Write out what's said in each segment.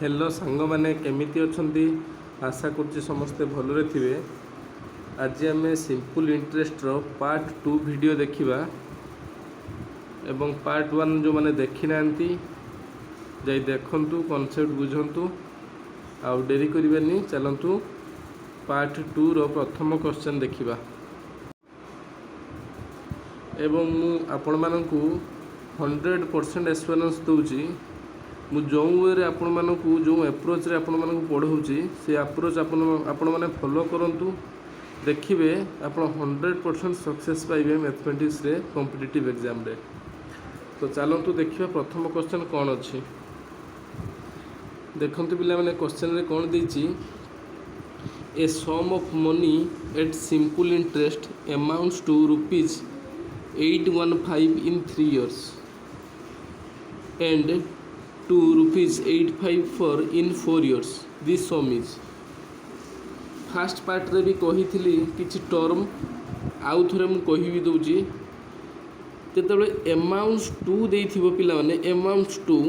Hello सांग मैंने केमिति अछंती आशा करछि समस्ते भलरे थिबे। आज आम सिंपल इंटरेस्ट रो पार्ट 2 वीडियो देखिबा एवं पार्ट 1 जो माने देखि नांती जाई देखंतु कॉन्सेप्ट बुझंतु आउ डेरी करिवेनी चलंतु पार्ट 2 रो प्रथम क्वेश्चन देखिबा एवं मु आपण मानकु 100% एश्योरेंस दूची मु जो वे आपण मानकु जो एप्रोच रे आपण मानकु पढ़ाऊँगी से एप्रोच आपण माने फॉलो करंतु देखिबे आपण 100% सक्सेस पाइबे मैथमेटिक्स रे कॉम्पिटिटिव एग्जाम रे। तो चलंतु देखिबा प्रथम क्वेश्चन कौन अछि। देखंतु पिला माने क्वेश्चन रे कौन देछि a sum of money at simple interest amounts to rupees 815 in 3 years and to rupees 854 in 4 years. This sum is fast part रे भी कही थी किछि टर्म आउ थरे मु कहि भी दउची जेतबे अमाउंट्स टू देइथिबो पिला माने अमाउंट्स टू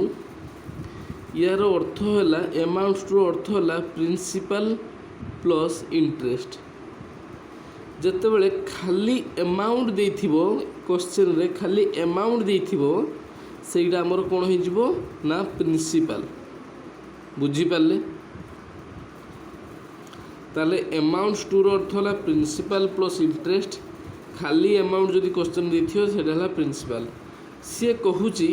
यार अर्थ होला अमाउंट्स टू अर्थ होला प्रिंसिपल प्लस इंटरेस्ट। जेतबे खाली अमाउंट देइथिबो क्वेश्चन रे खाली अमाउंट देइथिबो सेटा हमर कोन हो जिवो ना प्रिंसिपल। बुझी पाले ताले अमाउंट्स टू रो अर्थ होला प्रिंसिपल प्लस इंटरेस्ट। खाली अमाउंट जदि क्वेश्चन देथियो सेटा होला प्रिंसिपल। से कहूची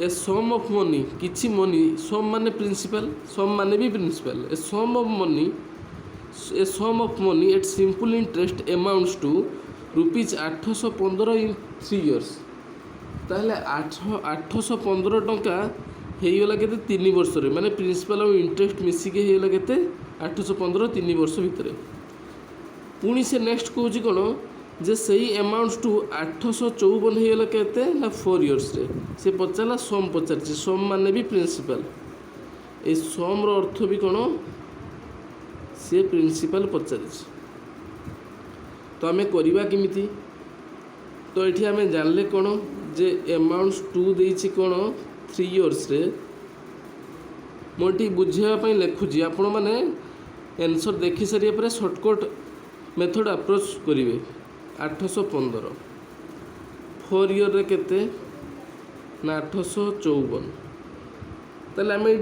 ए सम ऑफ मनी किछि मनी सम माने प्रिंसिपल सम माने भी principal a sum of money at simple interest amounts to rupees 815 in 3 years। ताहले 815 टंका हेगला के 3 वर्ष रे माने प्रिंसिपल और इंटरेस्ट मिसिके हेगला के 815 3 वर्ष भितर। पुणी से नेक्स्ट कहूँ कौन जे सही अमाउंट्स टू 854 हेगला के ना 4 years रे से पचारा सम पचार सम माने भी प्रिंसिपल ए सम रो अर्थ भी कौन से प्रिंसिपल पचार। तो आम करवा किमिति तो ये आम जानले कौन जे अमाउंट्स टू देछि कौन 3 years रे मोटी बुझापी लिखुची आपण मैंने आंसर देखि सारे पर सर्टकट मेथड अप्रोच करेंगे। 815 4 year रे केते ना 854 ताले आम ये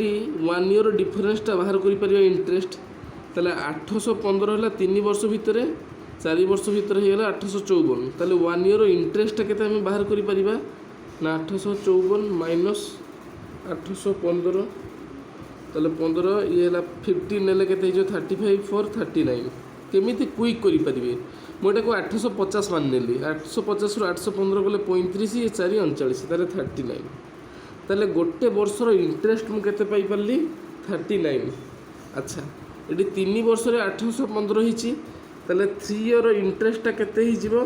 1 year डिफरेंसटा बाहर कर इंटरेस्ट ताले 815 है 3 वर्ष भितर 4 वर्ष भितर होगा 854 ताले 1 year इंटरेस्ट के बाहर कर ना 854 माइनस 815 ताले 15 ये 15 नेले के 35 4 39 केमिति क्विक करि परिबे मोटा को 850 मान नेली 850 रु 815 गले 35 ये 4 39 ताले 39 ताले गोटे वर्षर इंटरेस्ट मु केते पाई परली 39। अच्छा ये 3 वर्ष रे 815 हिची ताले 3 year इंटरेस्टा केते ही जीवो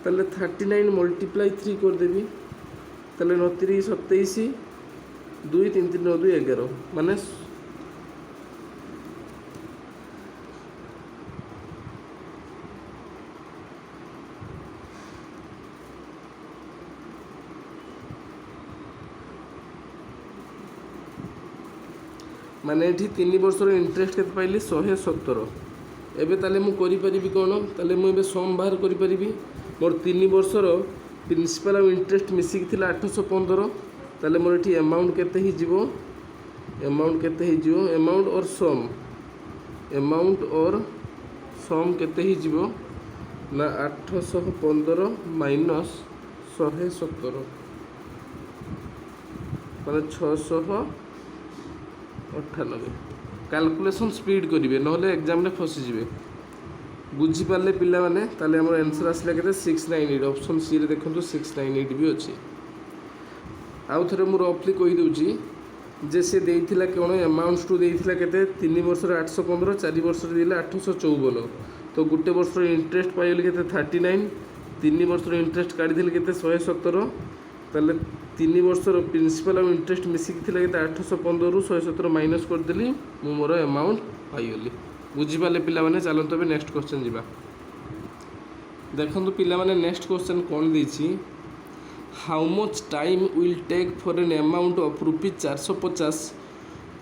ताले 39 मल्टीप्लाई 3 कर देबी ताले 29 27 2 3 3 9 2 11 माने माने एठी 3 वर्षर इंटरेस्ट केते पाइली 117। एबे ताले मु करि परिबी कोन ताले मु एबे सम बाहर करि परिबी मोर 3 वर्षर प्रिंसिपल और इंटरेस्ट मिसिक थिला 815 ताले मोर एठी अमाउंट केते ही जीवो अमाउंट और सम केते ही जीवो ना 815 माइनस 117 माने 698। कैलकुलेशन स्पीड करेंगे ना एग्जाम रे फसी जाए। बुझीपारे पिला माने ताले हमर आंसर आसला के 698 ऑप्शन सी रे देखंतु 698 भी अच्छी। आउ थरे मु रफली कहि दउची जे से देइथिला कोन अमाउंट्स टू देइथिला केते 3 वर्ष रे 815 4 वर्ष रे दिला 854 तो गुटे वर्ष रे इंटरेस्ट पाइले केते 39 3 वर्ष रे इंटरेस्ट काढी दिले केते 117 ताले 3 वर्षर प्रिंसिपल और इंटरेस्ट मिसिक थिला के 815 रु 117 माइनस कर देली मु मोर अमाउंट पाइली। बुझी पाले पिला माने चलंतु बे नेक्स्ट क्वेश्चन जिबा। देखंतु पिला माने नेक्स्ट क्वेश्चन कोन देछि how much time will take for an amount of rupees 450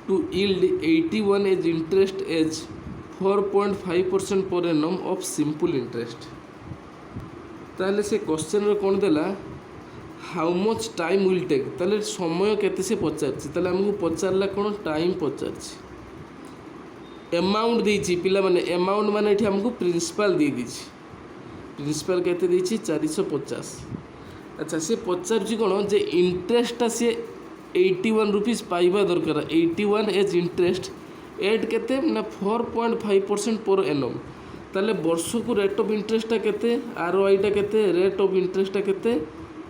to yield 81 as interest as 4.5% per annum of simple interest। ताहले से क्वेश्चन रे कोन देला how much time will take, ताहले समय केते से पचारछि, ताहले हमकु पचारला कोन टाइम पचारछि। अमाउंट देछि पिला माने अमाउंट माने एठी हमकु प्रिंसिपल दे दिछि, प्रिंसिपल केते देछि 450। अच्छा से पचारछि कोन जे इंटरेस्टटा से 81 रुपीस पाइबा दरकार, 81 एज इंटरेस्ट एट केते ना 4.5% पर एनम। ताले वर्ष को रेट ऑफ इंटरेस्टटा केते, आरओआईटा केते, रेट ऑफ इंटरेस्टटा केते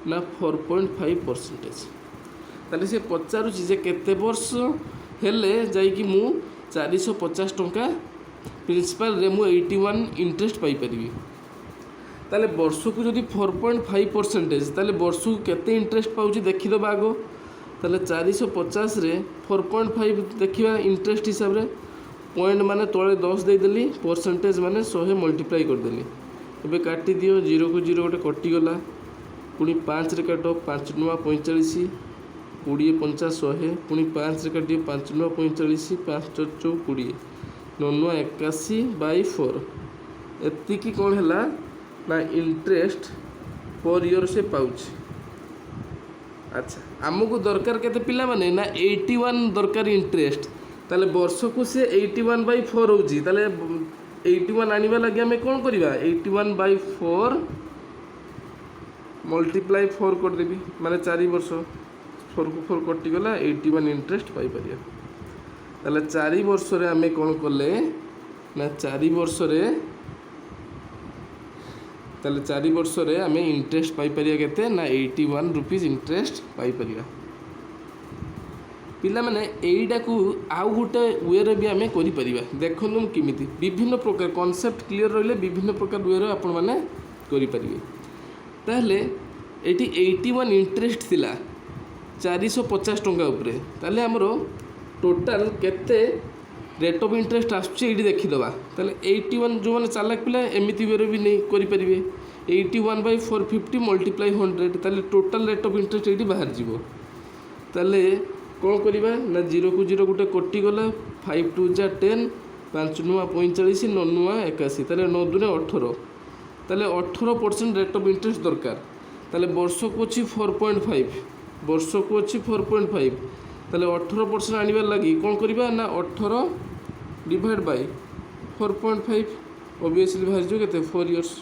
ना 4.5%। ताले से पचारुछि जे केते वर्ष हेले जाई कि मु 450 टंका प्रिंसिपल रे मु 81 इंटरेस्ट पाई परिबी। ताले वर्ष को जदि 4.5% ताले वर्ष को केते इंटरेस्ट पाउछि देखि दबा आगो। ताले 450 रे 4.5 देखिबा इंटरेस्ट हिसाब रे पॉइंट माने तळे 10 दे देली, परसेंटेज माने 100 मल्टीप्लाई कर देली। एबे काटी दियो 0 को 0 गोटे कटि गला, पुनी 5 रे काटो 5 9 45 20 50 100, पुनी 5 रे काटियो 5 9 45 5 4 20 9 9 81 बाई 4 एति की कोन हला ना इंटरेस्ट पर ईयर से पाउछ। अच्छा आमको दरकार केते पिला माने ना 81 दरकार इंटरेस्ट, ताले वर्ष को से 81/4 होउची। ताले 81 आनिबा लागि हमें कोन करबा 81/4 मल्टीप्लाई 4 कर देबी, माने 4 वर्ष 4 को 4 कटि गला 81 इंटरेस्ट पाई परिया। ताले 4 वर्ष रे हमें कोन करले ना 4 वर्ष रे, ताले 4 वर्ष रे हमें इंटरेस्ट पाई परिया केते ना 81 रुपीस इंटरेस्ट पाई परिया। पिला माने एईटा को आउ गोटे वे रे भी हमें करि परिबा। देखनु किमिति विभिन्न प्रकार कांसेप्ट क्लियर रहिले विभिन्न प्रकार वे रे आपण माने करि परिबे। ताहले एटी 81 इंटरेस्ट थिला 450 टंका उपरे, ताहले हमरो टोटल केते रेट ऑफ इंटरेस्ट आछी एटी देखि दबा। ताहले 81 जो माने चालाक पिला एमिति वे रे भी नै करि परिबे। 81/450 मल्टीप्लाई 100, ताहले total rate of interest eighty बाहर जिवो। ताहले कौन करवा ना 0 को 0 गोटे कटि गला, 5 2 जा 10 5 9 45 9 9 81, ताले 9 2 18, ताले 18% रेट ऑफ इंटरेस्ट दरकार। ताले वर्ष को अछि 4.5, वर्ष को अछि 4.5, ताले 18% आनिबा लागि कौन करवा ना 18 डिवाइड बाय 4.5 ऑब्वियसली बाहर जो केते 4 इयर्स।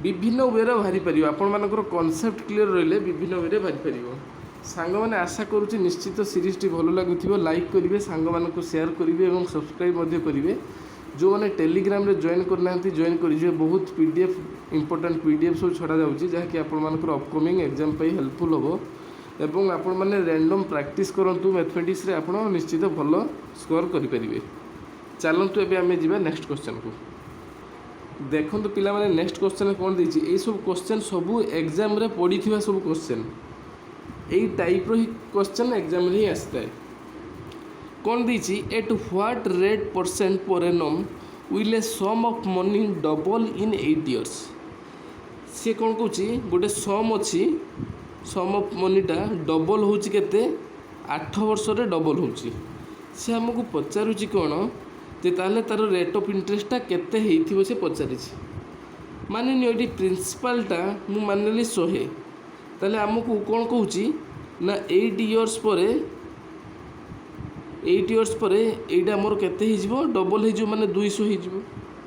विभिन्न वे रे बाहरी परिबा, आपण मानकर कांसेप्ट क्लियर रहिले विभिन्न वे रे बाहरी परिबो। सांग मैंने आशा करुच्ची निश्चित सीरीजटी भल लगुव, लाइक करेंगे, सांग मानक शेयर करेंगे और सब्सक्राइब करेंगे। जो मैंने टेलीग्राम रे जॉइन करना जॉइन करेंगे, बहुत पीडीएफ इंपोर्टेंट पीडीएफ सब छड़ा जाऊँगी जहाँकि आपर अपकमिंग एग्जाम हेल्पफुल हम। एवं आपण मैंने रैंडम प्रैक्टिस करूँ मैथमेटिक्स रे, आपण निश्चित भल स्कोर करेंगे। चलतु एवं आम जा नेक्स्ट क्वेश्चन को देखो। पिला माने नेक्स्ट क्वेश्चन कौन देछि, ए सब क्वेश्चन सब एग्जाम रे पड़ी थिबा सब क्वेश्चन यही टाइप रो ही क्वेश्चन एग्जाम रे ही आसता है। कौन दीची at what rate percent per annum will a sum of money double in 8 years. सी कौन कहूँ गोटे सम अच्छी, सम ऑफ मनीटा डबल होची केते 8 वर्ष रे डबल होची। से हमको पचारुची कौन जे ताले तार रेट ऑफ इंटरेस्टटा केते हेइथिबो से पचारिछि। माने नि प्रिंसिपलटा मु मानली 100, ताले आमको कौन कहूँ ना 8 इयर्स पर 8 इयर्स पर एटा मोर केते हिजबो डबल हिजबो, माने 200 हिजबो।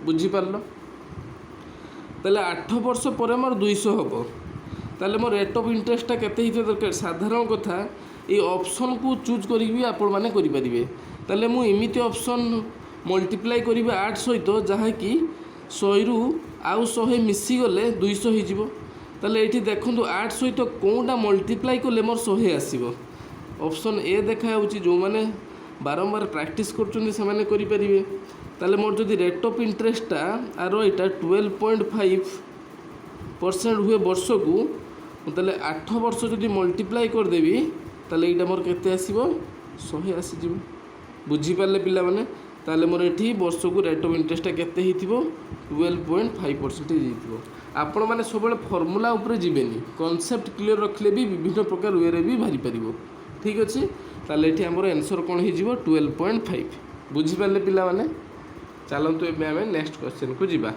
बुझी पारलो? ताले 8 वर्ष पर मोर 200 हबो। ताले मोर रेट ऑफ इंटरेस्टटा केते हिजबो दरकार। साधारण कथा ये ऑप्शन को चूज करी आपण माने करि परिबे। ताले मु एमिति ऑप्शन मल्टीप्लाई करिबे 8 सहित, जहा कि 100 रु आउ 100 मिसी गले 200 हिजबो। ताले एठी देखंतु 8 सहित कोनटा मल्टीप्लाई कले मोर 100 आसीबो। ऑप्शन ए देखा होची, जो माने बारंबार प्रैक्टिस करछुंदी से माने करि परिबे। ताले मोर जदि रेट ऑफ इंटरेस्टटा आरो एटा 12.5% हुए वर्ष को, ताले 8 वर्ष जदि मल्टीप्लाई कर देबी ताले एटा मोर केते आसीबो 100 आसी जिवो। बुझी पारले पिला माने? ताले मोर एठी वर्ष को रेट ऑफ इंटरेस्टटा केते हिथिबो 12.5% हिथिबो। आपण माने सबले फॉर्मूला ऊपर जीवेनी, कॉन्सेप्ट क्लियर रखले भी विभिन्न प्रकार वे रे भी भारी परिबो। ठीक अछि, ताले एठी हमर आंसर कोन ही जीवो 12.5 बुझी पाले पिला माने चलंतु एबे हमें नेक्स्ट क्वेश्चन को जीवा।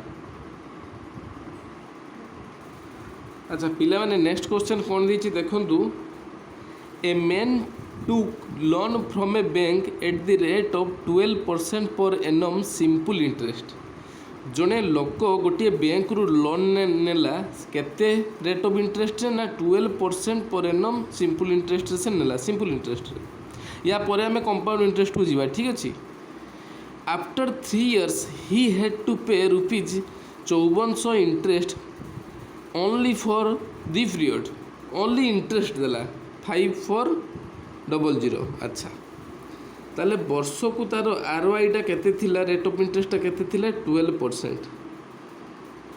अच्छा पिला माने नेक्स्ट क्वेश्चन कोन दैछि देखंतु a man took loan from a bank at the rate of 12% per annum simple interest जड़े लोक गोटे बैंक रु लोन नेला केते रेट ऑफ इंटरेस्ट ना 12% पर एनम सिंपल इंटरेस्ट से नेला सिंपल इंटरेस्ट या पर आम कंपाउंड इंटरेस्ट को जीवा ठीक अच्छे। After 3 years he had to pay rupees 5400 interest only for the period only interest देला 5400। अच्छा ताले वर्ष को तार ROI केते थिला रेट ऑफ इंटरेस्ट केते थिला 12%।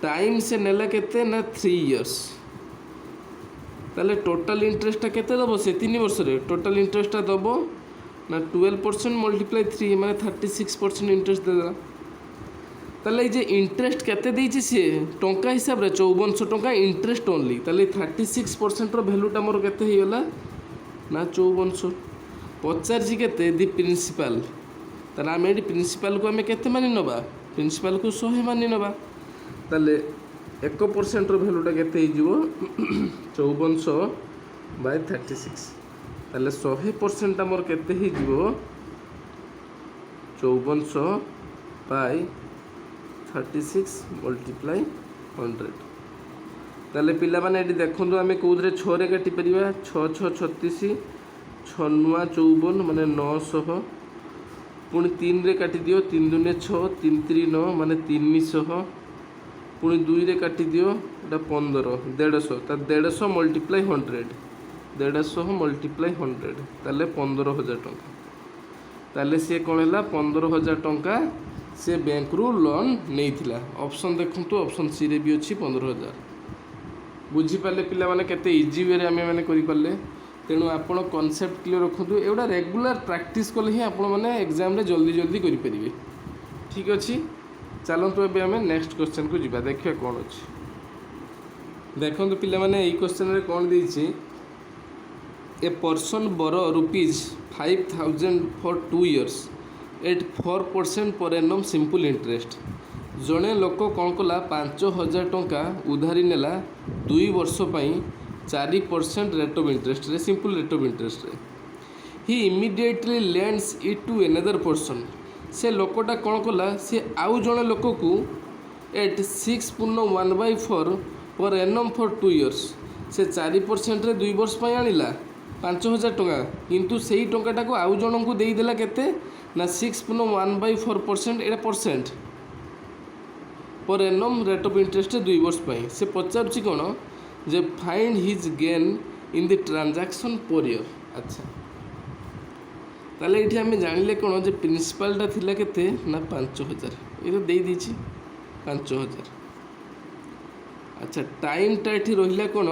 टाइम से नेला केते ना 3 years ताले टोटल इंटरेस्ट केते दबो से 3 वर्ष रे टोटल इंटरेस्ट दबो ना 12% मल्टीप्लाई 3 माने 36% इंटरेस्ट देला। ताले जे इंटरेस्ट केते देइछि से टंका हिसाब रे 5400 टंका इंटरेस्ट ओनली ताले 36% रो वैल्यूटा मोर केते हियला ना 5400 पचार केते दी प्रिंसिपल तार आम ये प्रिंसिपल को आम केते मानि नबा प्रिंसिपल को 100 मानि नबा ताले 1% रो वैल्यूटा केते हिजिवो 5400 बाय 36 ताले 100% आमर केते हिजिवो 5400 बाय 36 मल्टीप्लाई 100 ताले पिला माने एटी देखंतु आमे कोउदरे 6 रे काटि परिबा 6 6 36 6 नुआ 54 माने 900 पुणी 3 रे काटि दियो 3 दुने 6 3 3 9 माने 300 पुणी 2 रे काटि दियो एटा 15 150 ता 150 मल्टीप्लाई 100 150 मल्टीप्लाई 100 ताले 15000 टंका ताले से कोन हला 15000 टंका से बैंक रु लोन नेइथिला। ऑप्शन देखंतु ऑप्शन सी रे भी अछि 15000 बुझी पाले पिला माने केते इजी वे रे आमे माने करि पाले तेणु आपण कॉन्सेप्ट क्लियर रखु एवढा रेगुलर प्रैक्टिस कले ही आपण मैंने एग्जाम रे जल्दी जल्दी करेंगे ठीक अच्छे। चलतु ए आम नेक्स्ट क्वेश्चन को जीवा देखिए कौन अच्छे देखो पिला माने एई क्वेश्चन रे कौन देछि a person borrow rupees 5000 for 2 years at 4% per annum simple interest जड़े लोक कौन कला 5000 टंका उधारी नेला 2 वर्ष पाई 4% रेट ऑफ इंटरेस्ट रे सिंपल रेट ऑफ इंटरेस्ट रे ही immediately lends it to another person से लोकटा कौन कला से आउ जड़े लोक को eight 6.1/4 per annum for 2 years से 4% रे 2 वर्ष पाई आनिला 5000 टंका किंतु सेही टंकाटा को आउ जण को देई देला केते ना 6.1/4% एटा percent per annum rate of interest 2 वर्ष पाई से पचारुछि कोन जे find his gain in the transaction per year. अच्छा ताले एठी हमें जानिले कोन जे प्रिंसिपलटा थिला केते ना 5000 ये तो देई दीछि 5000। अच्छा टाइमटा एठी रहिला कोन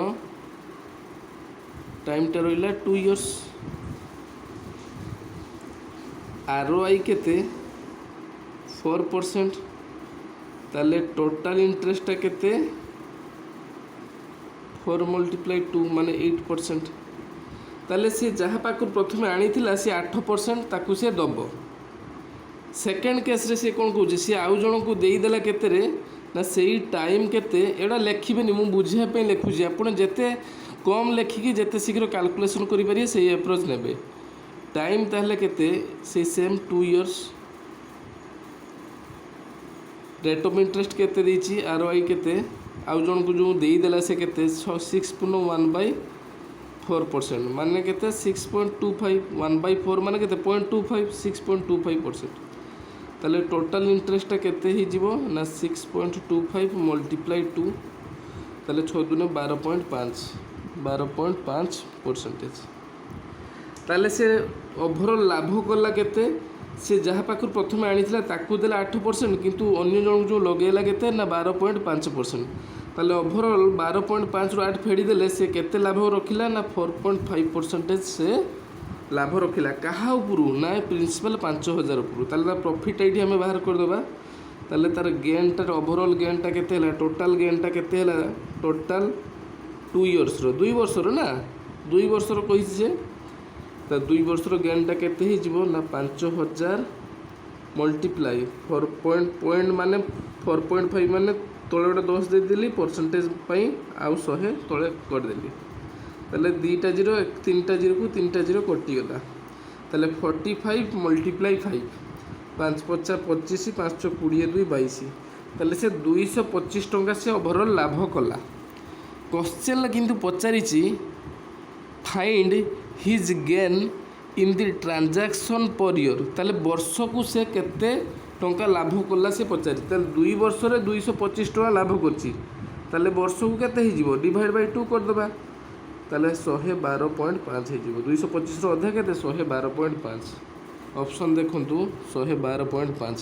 टाइमटा रहिला 2 years ROI केते 4% ताले टोटल इंटरेस्ट केते 4 × 2 माने 8% ताले सी जहाँ पाक प्रथम आनी सी 8% ताकू सी दब सेकेंड केस रे सी कौन कौन सी आउ जन को देदेला केते ना सही टाइम केते एटा लिखिबेनी मु बुझापी लिखुची आपड़ जिते कम लेखिकी जिते शीघ्र कैलकुलेशन करेंगे से एप्रोच ने टाइम ताहले केते से same 2 years rate of interest केते देछि ROI केते आउ जन को जो देदेला से केते 6.1/4% माने केते 6.25 1/4 माने केते 0.25 6.25% ताले टोटल इंटरेस्ट केते ही जीवो ना 6.25 मल्टीप्लाई 2 ताले 6 दुने 12.5% ताले से ओवरऑल लाभ कला केते से जहाँ पाखु प्रथम आनी ताकू देला 8% किंतु अन्य जन जो लगेला केते ना 12.5% ताले ओवरऑल 12.5 रु 8 फेड़ी देले से केते लाभ रखिला ना 4.5% से लाभ रखिला कहा उपरू ना प्रिंसिपल 5000 उपरू ताले तार प्रॉफिट एठी हमें बाहर कर देबा ताले तार गेनटा ओवरऑल गेनटा केते हला टोटल गेनटा केते हला टोटल 2 years रो 2 वर्ष रो ना 2 वर्ष रो कहि जे ତା 2 ବର୍ଷର ଗେନ୍ଟା କେତେ ହେଇଯିବ ନା 5000 ମଲ୍ଟିପ୍ଲାଇ 4 ମାନେ 4.5 ମାନେ ତଳେ ଗୋଟେ 10 ଦେଇଦେଲି ପରସେଣ୍ଟେଜ ପାଇଁ ଆଉ 100 ତଳେ କରିଦେଲି। ତାହେଲେ 2ଟା 0 3ଟା 0କୁ 3ଟା 0 କଟିଗଲା। ତାହେଲେ 45 ମଲ୍ଟିପ୍ଲାଇ 5 5 ପଚା 25 5 20 2 22। ତାହେଲେ ସେ 225 ଟଙ୍କା ସେ ଓଭରଅଲ୍ ଲାଭ କଲା। କ୍ୱେଶ୍ଚନ୍ କିନ୍ତୁ ପଚାରିଛି find his gain in the transaction per year. ତାହେଲେ ବର୍ଷକୁ ସେ କେତେ ଟଙ୍କା ଲାଭ କଲା ସେ ପଚାରିଛି। ତାହେଲେ 2 ବର୍ଷରେ 225 ଟଙ୍କା ଲାଭ କରିଛି। ତାହେଲେ ବର୍ଷକୁ କେତେ ହେଇଯିବ ଡିଭାଇଡ଼ ବାଇ 2 କରିଦେବା। ତାହେଲେ 112.5 ହେଇଯିବ। 225ର ଅଧା କେତେ 112.5। ଅପସନ୍ ଦେଖନ୍ତୁ 112.5।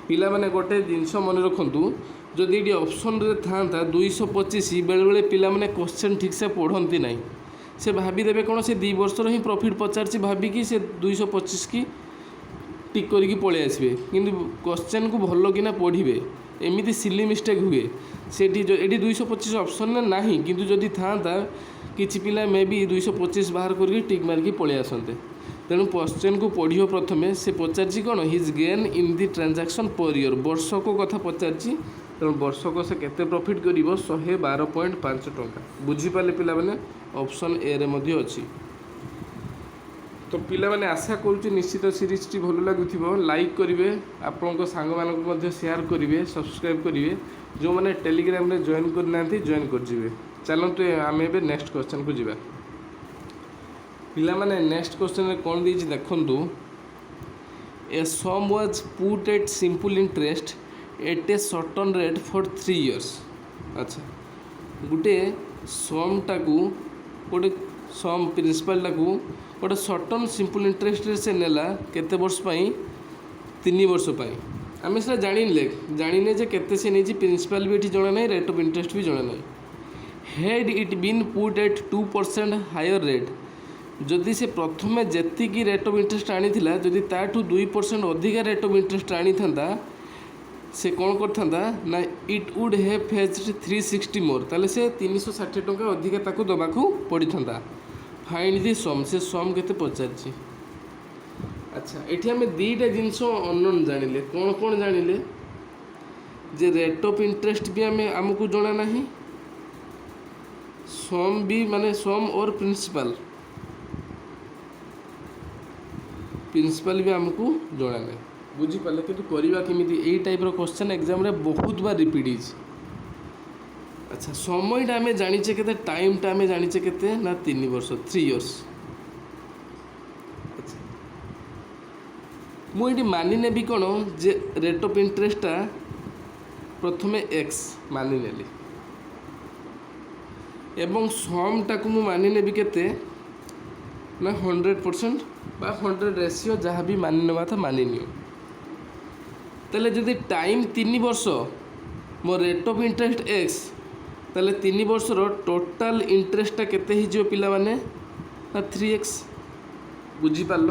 ପିଲାମାନେ ଗୋଟେ ଜିନିଷ ମନେ ରଖନ୍ତୁ, ଯଦି ଏଠି ଅପସନ୍ରେ ଥାନ୍ତା 225 ବେଳେବେଳେ ପିଲାମାନେ କ୍ୱେଶ୍ଚନ୍ ଠିକ୍ସେ ପଢ଼ନ୍ତି ନାହିଁ। ସେ ଭାବିଦେବେ କ'ଣ ସେ 2 ବର୍ଷର ହିଁ ପ୍ରଫିଟ୍ ପଚାରିଛି ଭାବିକି ସେ 225 କି ଟିକ୍ କରିକି ପଳେଇ ଆସିବେ। କିନ୍ତୁ କ୍ୱେଶ୍ଚନ୍କୁ ଭଲ କିନା ପଢ଼ିବେ, ଏମିତି ସିଲି ମିଷ୍ଟେକ୍ ହୁଏ। ସେଠି ଏଠି 225 ଅପସନ୍ରେ ନାହିଁ, କିନ୍ତୁ ଯଦି ଥାନ୍ତା କିଛି ପିଲା ମେ ବି 225 ବାହାର କରିକି ଟିକ୍ ମାରିକି ପଳେଇ ଆସନ୍ତେ। ତେଣୁ କ୍ୱେଶ୍ଚନ୍କୁ ପଢ଼ିବ ପ୍ରଥମେ। ସେ ପଚାରିଛି କ'ଣ his gain in the transaction per year, ବର୍ଷକ କଥା ପଚାରିଛି। ତେଣୁ ବର୍ଷକ ସେ କେତେ ପ୍ରଫିଟ୍ କରିବ 112.5 ଟଙ୍କା। ବୁଝିପାରିଲେ ପିଲାମାନେ? ଅପସନ୍ ଏରେ ମଧ୍ୟ ଅଛି। ତ ପିଲାମାନେ ଆଶା କରୁଛି ନିଶ୍ଚିତ ସିରିଜ୍ଟି ଭଲ ଲାଗୁଥିବ। ଲାଇକ୍ କରିବେ, ଆପଣଙ୍କ ସାଙ୍ଗମାନଙ୍କୁ ମଧ୍ୟ ସେୟାର କରିବେ, ସବସ୍କ୍ରାଇବ୍ କରିବେ। ଯେଉଁମାନେ ଟେଲିଗ୍ରାମରେ ଜଏନ୍ କରିନାହାନ୍ତି ଜଏନ୍ କରିଯିବେ। ଚାଲନ୍ତୁ ଆମେ ଏବେ ନେକ୍ସଟ କ୍ୱେଶ୍ଚନ୍କୁ ଯିବା। ପିଲାମାନେ ନେକ୍ସଟ କ୍ୱେଶ୍ଚନ୍ରେ କ'ଣ ଦେଇଛି ଦେଖନ୍ତୁ। A sum was put at simple interest at a certain rate for 3 years. ଆଚ୍ଛା, ଗୋଟେ ସମଟାକୁ ଗୋଟେ ସମ୍ ପ୍ରିନ୍ସିପାଲଟାକୁ ଗୋଟେ ସର୍ଟନ୍ ସିମ୍ପଲ୍ ଇଣ୍ଟରେଷ୍ଟରେ ସେ ନେଲା କେତେ ବର୍ଷ ପାଇଁ 3 ବର୍ଷ ପାଇଁ। ଆମେ ସେଟା ଜାଣିନେ ଯେ କେତେ ସେ ନେଇଛି। ପ୍ରିନ୍ସିପାଲ ବି ଏଠି ଜଣା ନାହିଁ, ରେଟ୍ ଅଫ୍ ଇଣ୍ଟରେଷ୍ଟ ବି ଜଣା ନାହିଁ। Had it been put at 2% higher rate, ଯଦି ସେ ପ୍ରଥମେ ଯେତିକି ରେଟ୍ ଅଫ୍ ଇଣ୍ଟରେଷ୍ଟ ଆଣିଥିଲା ଯଦି ତାଠୁ 2% ଅଧିକା ରେଟ୍ ଅଫ୍ ଇଣ୍ଟରେଷ୍ଟ ଆଣିଥାନ୍ତା ସେ କ'ଣ କରିଥାନ୍ତା ନା ଇଟ୍ ଉଡ଼୍ ହେଭ୍ ଫେଚ୍ଡ 360 ମୋର୍। ତାହେଲେ ସେ 360 ଟଙ୍କା ଅଧିକା ତାକୁ ଦେବାକୁ ପଡ଼ିଥାନ୍ତା। ଫାଇଣ୍ଡ ଦି ସମ୍, ସେ ସମ୍ କେତେ ପଚାରିଛି। ଆଚ୍ଛା, ଏଠି ଆମେ 2ଟା ଜିନିଷ ଅନନୋନ୍ ଜାଣିଲେ। କ'ଣ ଜାଣିଲେ ଯେ ରେଟ୍ ଅଫ୍ ଇଣ୍ଟରେଷ୍ଟ ବି ଆମକୁ ଜଣା ନାହିଁ, ସମ୍ ବି ମାନେ ସମ୍ ଓର୍ ପ୍ରିନ୍ସିପାଲ ବି ଆମକୁ ଜଣା ନାହିଁ। ବୁଝିପାରିଲେ? କିନ୍ତୁ କରିବା କେମିତି? ଏଇ ଟାଇପ୍ର କ୍ୱେଶ୍ଚନ୍ ଏକ୍ଜାମ୍ରେ ବହୁତ ବାର ରିପିଟ୍ ହେଇଛି। ଆଚ୍ଛା, ସମୟଟା ଆମେ ଜାଣିଛେ କେତେ, ଟାଇମ୍ଟା ଆମେ ଜାଣିଛେ କେତେ ନା 3 ବର୍ଷ 3 ଇୟର୍ସ। ଆଚ୍ଛା, ମୁଁ ଏଠି ମାନି ନେବି କ'ଣ ଯେ ରେଟ୍ ଅଫ୍ ଇଣ୍ଟରେଷ୍ଟଟା ପ୍ରଥମେ ଏକ୍ସ ମାନିନେଲି ଏବଂ ସମଟାକୁ ମୁଁ ମାନି ନେବି କେତେ ନା 100% বা 100 ରେସିଓ ଯାହା ବି ମାନି ନେବା କଥା ମାନିନିଅ। ତାହେଲେ ଯଦି ଟାଇମ୍ 3 ବର୍ଷ ମୋ ରେଟ୍ ଅଫ୍ ଇଣ୍ଟରେଷ୍ଟ ଏକ୍ସ, ତାହେଲେ 3 ବର୍ଷର ଟୋଟାଲ୍ ଇଣ୍ଟରେଷ୍ଟଟା କେତେ ହେଇଯିବ ପିଲାମାନେ ନା 3x। ବୁଝିପାରିଲ?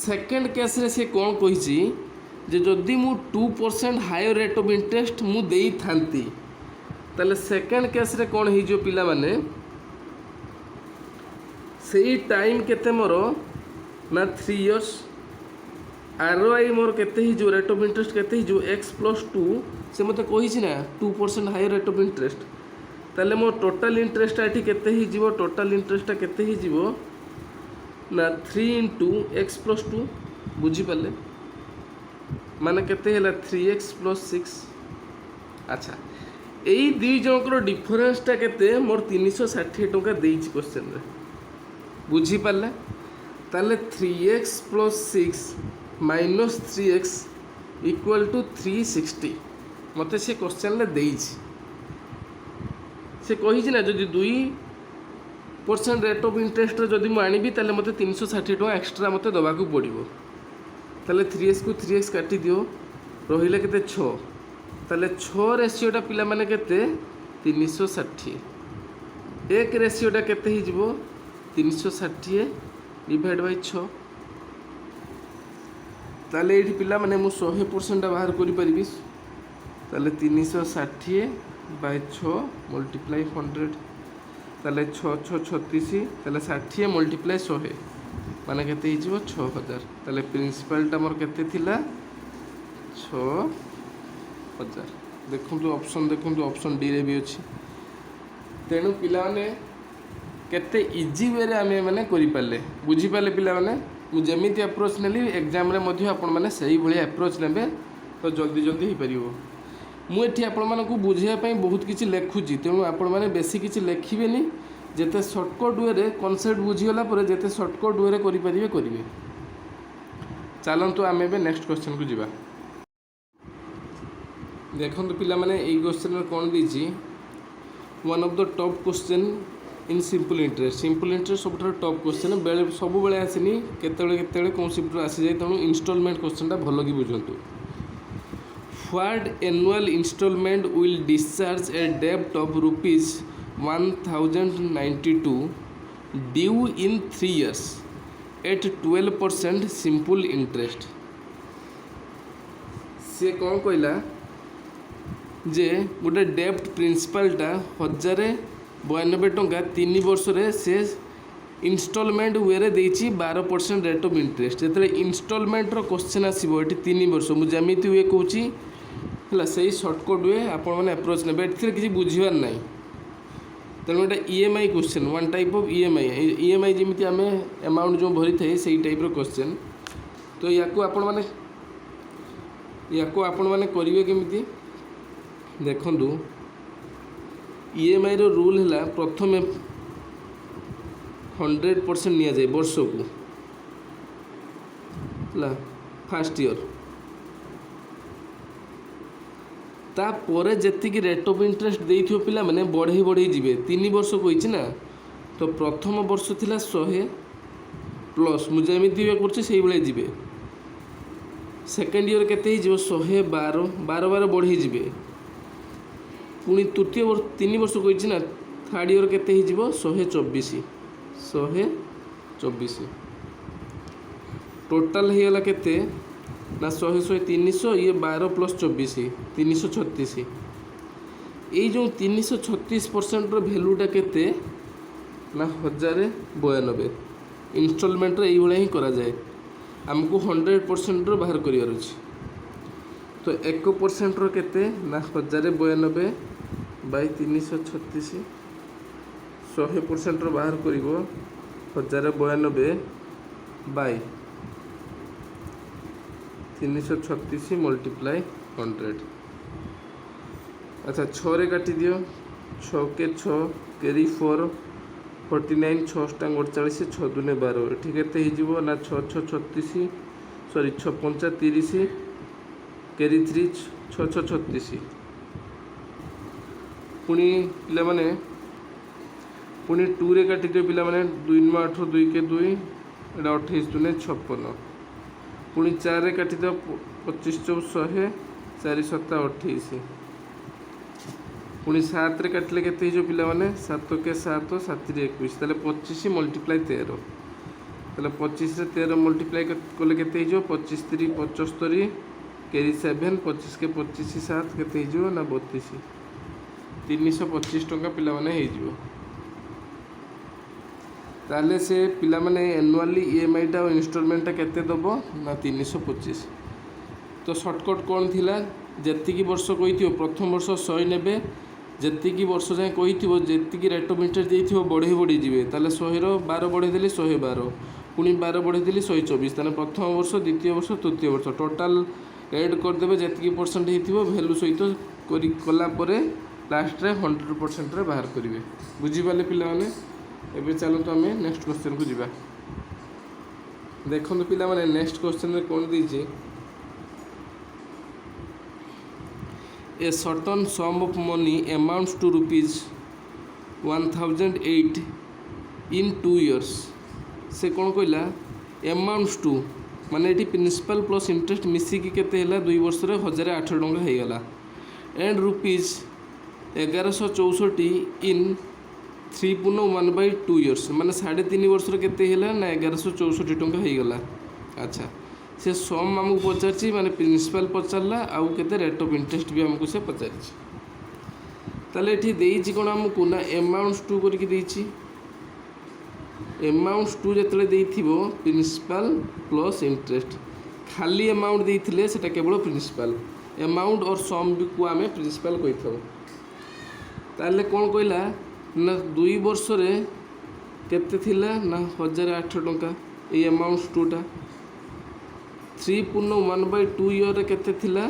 ସେକେଣ୍ଡ କେସ୍ରେ ସେ କ'ଣ କହିଛି ଯେ ଯଦି ମୁଁ 2% ହାୟର୍ ରେଟ୍ ଅଫ୍ ଇଣ୍ଟରେଷ୍ଟ ମୁଁ ଦେଇଥାନ୍ତି, ତାହେଲେ ସେକେଣ୍ଡ କେସ୍ରେ କ'ଣ ହେଇଯିବ ପିଲାମାନେ, ସେଇ ଟାଇମ୍ କେତେ ମୋର ନା 3 ଇୟର୍ସ। ROI ମୋର କେତେ ହେଇଯିବ, ରେଟ୍ ଅଫ୍ ଇଣ୍ଟରେଷ୍ଟ କେତେ ହେଇଯିବ x+2। ସେ ମୋତେ କହିଛି ନା 2% ହାୟର୍ ରେଟ୍ ଅଫ୍ ଇଣ୍ଟରେଷ୍ଟ। ତାହେଲେ ମୋ ଟୋଟାଲ୍ ଇଣ୍ଟରେଷ୍ଟଟା ଏଠି କେତେ ହେଇଯିବ, ଟୋଟାଲ୍ ଇଣ୍ଟରେଷ୍ଟଟା କେତେ ହେଇଯିବ ନା 3 × x+2। ବୁଝିପାରିଲେ? ମାନେ କେତେ ହେଲା 3x + 6। ଆଚ୍ଛା, ଏଇ 2 ଜଣଙ୍କର ଡିଫରେନ୍ସଟା କେତେ ମୋର 360 ଟଙ୍କା ଦେଇଛି କ୍ୱେଶ୍ଚନ୍ରେ। ବୁଝିପାରିଲେ? ତାହେଲେ 3x + 6 - 3x = 360 ମୋତେ ସେ କ୍ୱେଶ୍ଚନ୍ରେ ଦେଇଛି। ସେ କହିଛି ନା ଯଦି 2% ରେଟ୍ ଅଫ୍ ଇଣ୍ଟରେଷ୍ଟରେ ଯଦି ମୁଁ ଆଣିବି ତାହେଲେ ମୋତେ 360 ଟଙ୍କା ଏକ୍ସଟ୍ରା ମୋତେ ଦେବାକୁ ପଡ଼ିବ। ତାହେଲେ 3xକୁ 3x କାଟିଦିଅ, ରହିଲେ କେତେ 6। ତାହେଲେ 6 ରେସିଓଟା ପିଲାମାନେ କେତେ 360। 1 ରେସିଓଟା କେତେ ହେଇଯିବ 360 / 6। ତାହେଲେ ଏଇଠି ପିଲାମାନେ ମୁଁ 100%ଟା ବାହାର କରିପାରିବି। ତାହେଲେ 360/6 × 100। ତାହେଲେ 6 × 6 = 36। ତାହେଲେ 60 × 100 माने केते हिजिबो 6000 ताले प्रिंसिपलटा मोर केते थिला 6000 देखंतु ऑप्शन डी रे भी अछि तेणु पिला माने केते इजी वे रे आमे माने करि पाले बुझी पाले पिला माने मु जेमिति अप्रोच नेली एग्जाम रे मध्ये आपण माने सही भली अप्रोच नेबे तो जल्दी जल्दी ही परिबो मु एठी आपण मानकु बुझिया पई बहुत किछि लेखुची तेणु आपण माने बेसी किछि लेखिबेनी जेते शॉर्टकट वे रे कॉन्सेप्ट बुझिगला पर जेते शॉर्टकट वे रे करि परिबे करिवे चलंतु आमे बे नेक्स्ट क्वेश्चन को जिबा देखंतु पिला माने एई क्वेश्चन रे कोन दिछि one of the top question in simple interest सब टॉप क्वेश्चन बेले सब बेले आसनी केतले कौन शिफ्ट आसी जाए तेणु इंस्टॉलमेंट क्वेश्चनटा भल कि बुझंतु what annual instalment will discharge a डेब्ट of ₹1092 due in 3 years at 12% simple interest से कौन कहला जे गोटे डेब्ट प्रिंसिपलटा 1092 टंका 3 वर्ष रे से इंस्टॉलमेंट वे देछि 12% रेट ऑफ इंटरेस्ट जेते इंस्टॉलमेंट रो क्वेश्चन आसीबो एठी 3 वर्ष मु जेमिति वे कहूची हला सही शॉर्टकट वे आपण माने अप्रोच नेबे एथि किछि बुझिबार नाही तेणु एटा EMI question one type of EMI जेमिति आमे अमाउंट जो भरी थाए सेही टाइप रो क्वेश्चन तो याको आपण माने करिवे केमिति देखंतु ईएमआई रो रूल है प्रथम 100% निया जाए वर्ष को फर्स्ट ईयर तापर जी रेट ऑफ इंटरेस्ट देइथियो पिला माने बढ़ई जिवे 3 वर्ष कही ना तो प्रथम वर्ष थिला 100 प्लस मुझे एमती करछे सेही बेले जिवे सेकेंड ईयर केते हिजिवो 112 12 बढ़ई जिवे पुणी तृतीय वर्ष 3 वर्ष कही ना थर्ड ईयर केते हिजिवो 124 टोटाल हेगला केते ना 100 300 ये 12 प्लस 24 336 ये जो 336% भैल्यूटा केते ना 1092 इंस्टॉलमेंट रे भाई ही करा जाए आमको 100% रो बाहर करियार अछि तो 1% रो केते ना 1092 बाई 336 100% रो बाहर करिवो 1092 बाई 336 मल्टीप्लाई 100 अच्छा 6 रे काटी दियो 6 के 6 कैरी 4 49 6 टांग 48 6 दुने 12 एठी केते हिजिवो ना 6 6 36 सॉरी 6 5 30 कैरी 3 6 6 36 पुणी पिला माने पुणी 2 रे काटी दियो पिला माने 2 8 2 के 2 एटा 28 दुने 56 पुणी 4 रे काटी दो 25 4 4 7 28 पुणी 7 रे काटले केते जो पिला माने 7 के 7 7 रे 21 ताले 25 मल्टीप्लाई 13 ताले 25 रे 13 मल्टीप्लाई कोले केते जो 25 3 75 कैरी 7 25 के 25 7 केते जो ना 32 325 टंका पिला माने हे जो ताले से पिला माने एनुअली ईएमआई टा इंस्टॉलमेंट टा केते दबो ना 325 तो शॉर्टकट कौन थिला जेतिकी वर्ष कहिथियो प्रथम वर्ष 100 नेबे जेतिकी वर्ष जाय कहिथियो जेतिकी रेट ऑफ इंटरेस्ट देथियो बढ़ी जिवे ताले 100 रो 12 बढ़े देली 112 पुणी 12 बढ़े देली 124 ताले प्रथम वर्ष द्वितीय वर्ष तृतीय वर्ष टोटल ऐड कर देबे जेतिकी परसेंट हेथियो वैल्यू सहित करी कला परे लास्ट रे 100% रे बाहर करिवे बुझी पाले पिला माने एबे चलो तो आम नेक्स्ट क्वेश्चन को जीवा देखो पिला माने नेक्स्ट क्वेश्चन में कौन दीजिए a certain sum of money amounts to ₹1008 in 2 years से कौन कहला अमाउंट्स टू माने ये प्रिंसिपल प्लस इंटरेस्ट मिसिकी केते 2 वर्ष रे 1008 टंका हो गला एंड ₹1164 इन 3.1/2 years माने 3.5 वर्ष केते हेला ना 1164 टंका हो गला अच्छा से सम आमको पचार माने प्रिंसिपल पचारला आउ केते रेट ऑफ इंटरेस्ट भी आमको से पचार ताले एठी देइछि कोन आमको ना अमाउंट्स टू करके देइछि एमाउंट टू जो देथिबो प्रिंसिपल प्लस इंटरेस्ट खाली एमाउंट देथिले सेटा केवल प्रिंसिपल एमाउंट और सम को आम प्रिंसिपल कही था ताले कौन कहला ना 2 वर्ष रे केते थिला ना 1008 टंका ये एमाउंट टूटा 3.1/2 ईयर रे केते थिला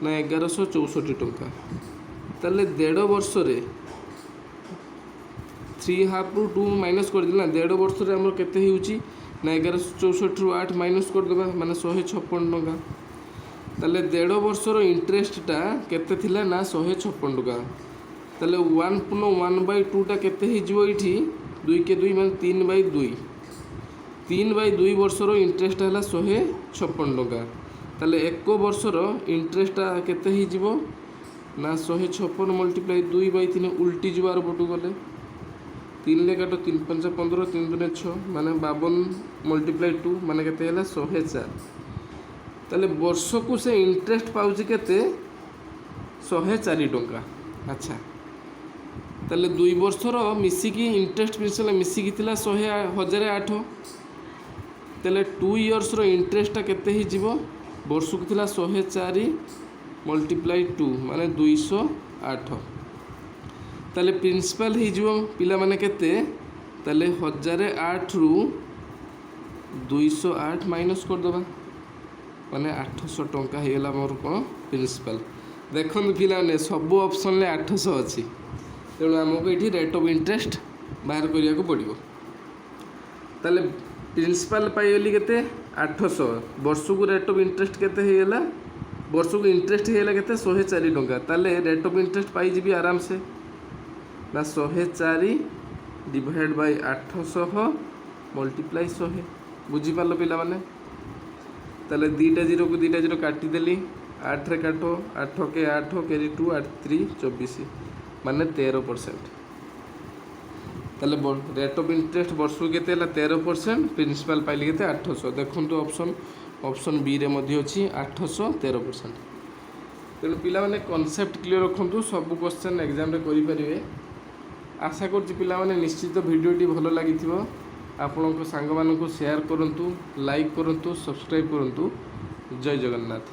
ना 1164 टंका ताले 1.5 वर्ष रे 3 हाफ रु 2 माइनस कर दिला 1.5 वर्ष रे हमर केते हिउची ना 1164 रु 8 माइनस कर देबा माने 156 टंका ताले 1.5 वर्ष रो इंटरेस्टटा केते थिला ना 156 टंका ताले 1.1/2 टा केते हि जिवो इठी 2 के 2 माने 3/2 3/2 वर्ष रो इंटरेस्ट हला 156 टंका ताले 1 वर्ष रो इंटरेस्टटा केते हि जिवो ना 156 मल्टीप्लाई 2/3 उल्टी जिवार पटू गले 3 ले काटो 3 5 15 3 2 6 माने 52 मल्टीप्लाई 2 माने केते हला 104 ताले वर्ष को से इंटरेस्ट पाउची केते 104 टंका अच्छा ताले 2 वर्ष रो मिसिकी इंटरेस्ट प्रिंसिपल मिसिकी थिला 1008 ताले 2 इयर्स रो इंटरेस्टटा केते हि जिवो वर्ष को थिला 104 मल्टीप्लाई 2 माने 208 ताले प्रिंसिपल ही जिवो पिला माने केते ताले 1008 रु 208 माइनस कर दबा माने 800 टंका हे गेला मोर कोन प्रिंसिपल देखन पिला ने सब ऑप्शन ले 800 अछि तेणु आमको ये रेट ऑफ इंटरेस्ट बाहर करिया को पड़िबो ताले प्रिंसिपल पाइली केते 800 वर्ष को रेट ऑफ इंटरेस्ट केते हे गेला वर्ष को इंटरेस्ट हे गेला केते 104 टंका ताले rate of interest pi GB आराम से ना 104 डिवाइड बाय 800 मल्टीप्लाई 100 बुझी पारलो पिला माने ताले 2टा 0 को 2टा 0 काटी देली 8 रे काटो 8 के 8 कैरी 2 8 3 24 माने 13% ताले रेट ऑफ इंटरेस्ट वर्ष को केते हला 13% प्रिंसिपल पाइली केते 800 देखंतु ऑप्शन बी रे मध्ये अछि 800 13% तेणु पिला माने कांसेप्ट क्लियर रखंतु सब क्वेश्चन एग्जाम रे करि परिबे आशा करछि पिला माने निश्चित वीडियोटी भलो लागिथिबो आपनको सांग मानको शेयर करंतु लाइक करंतु सब्सक्राइब करंतु जय जगन्नाथ।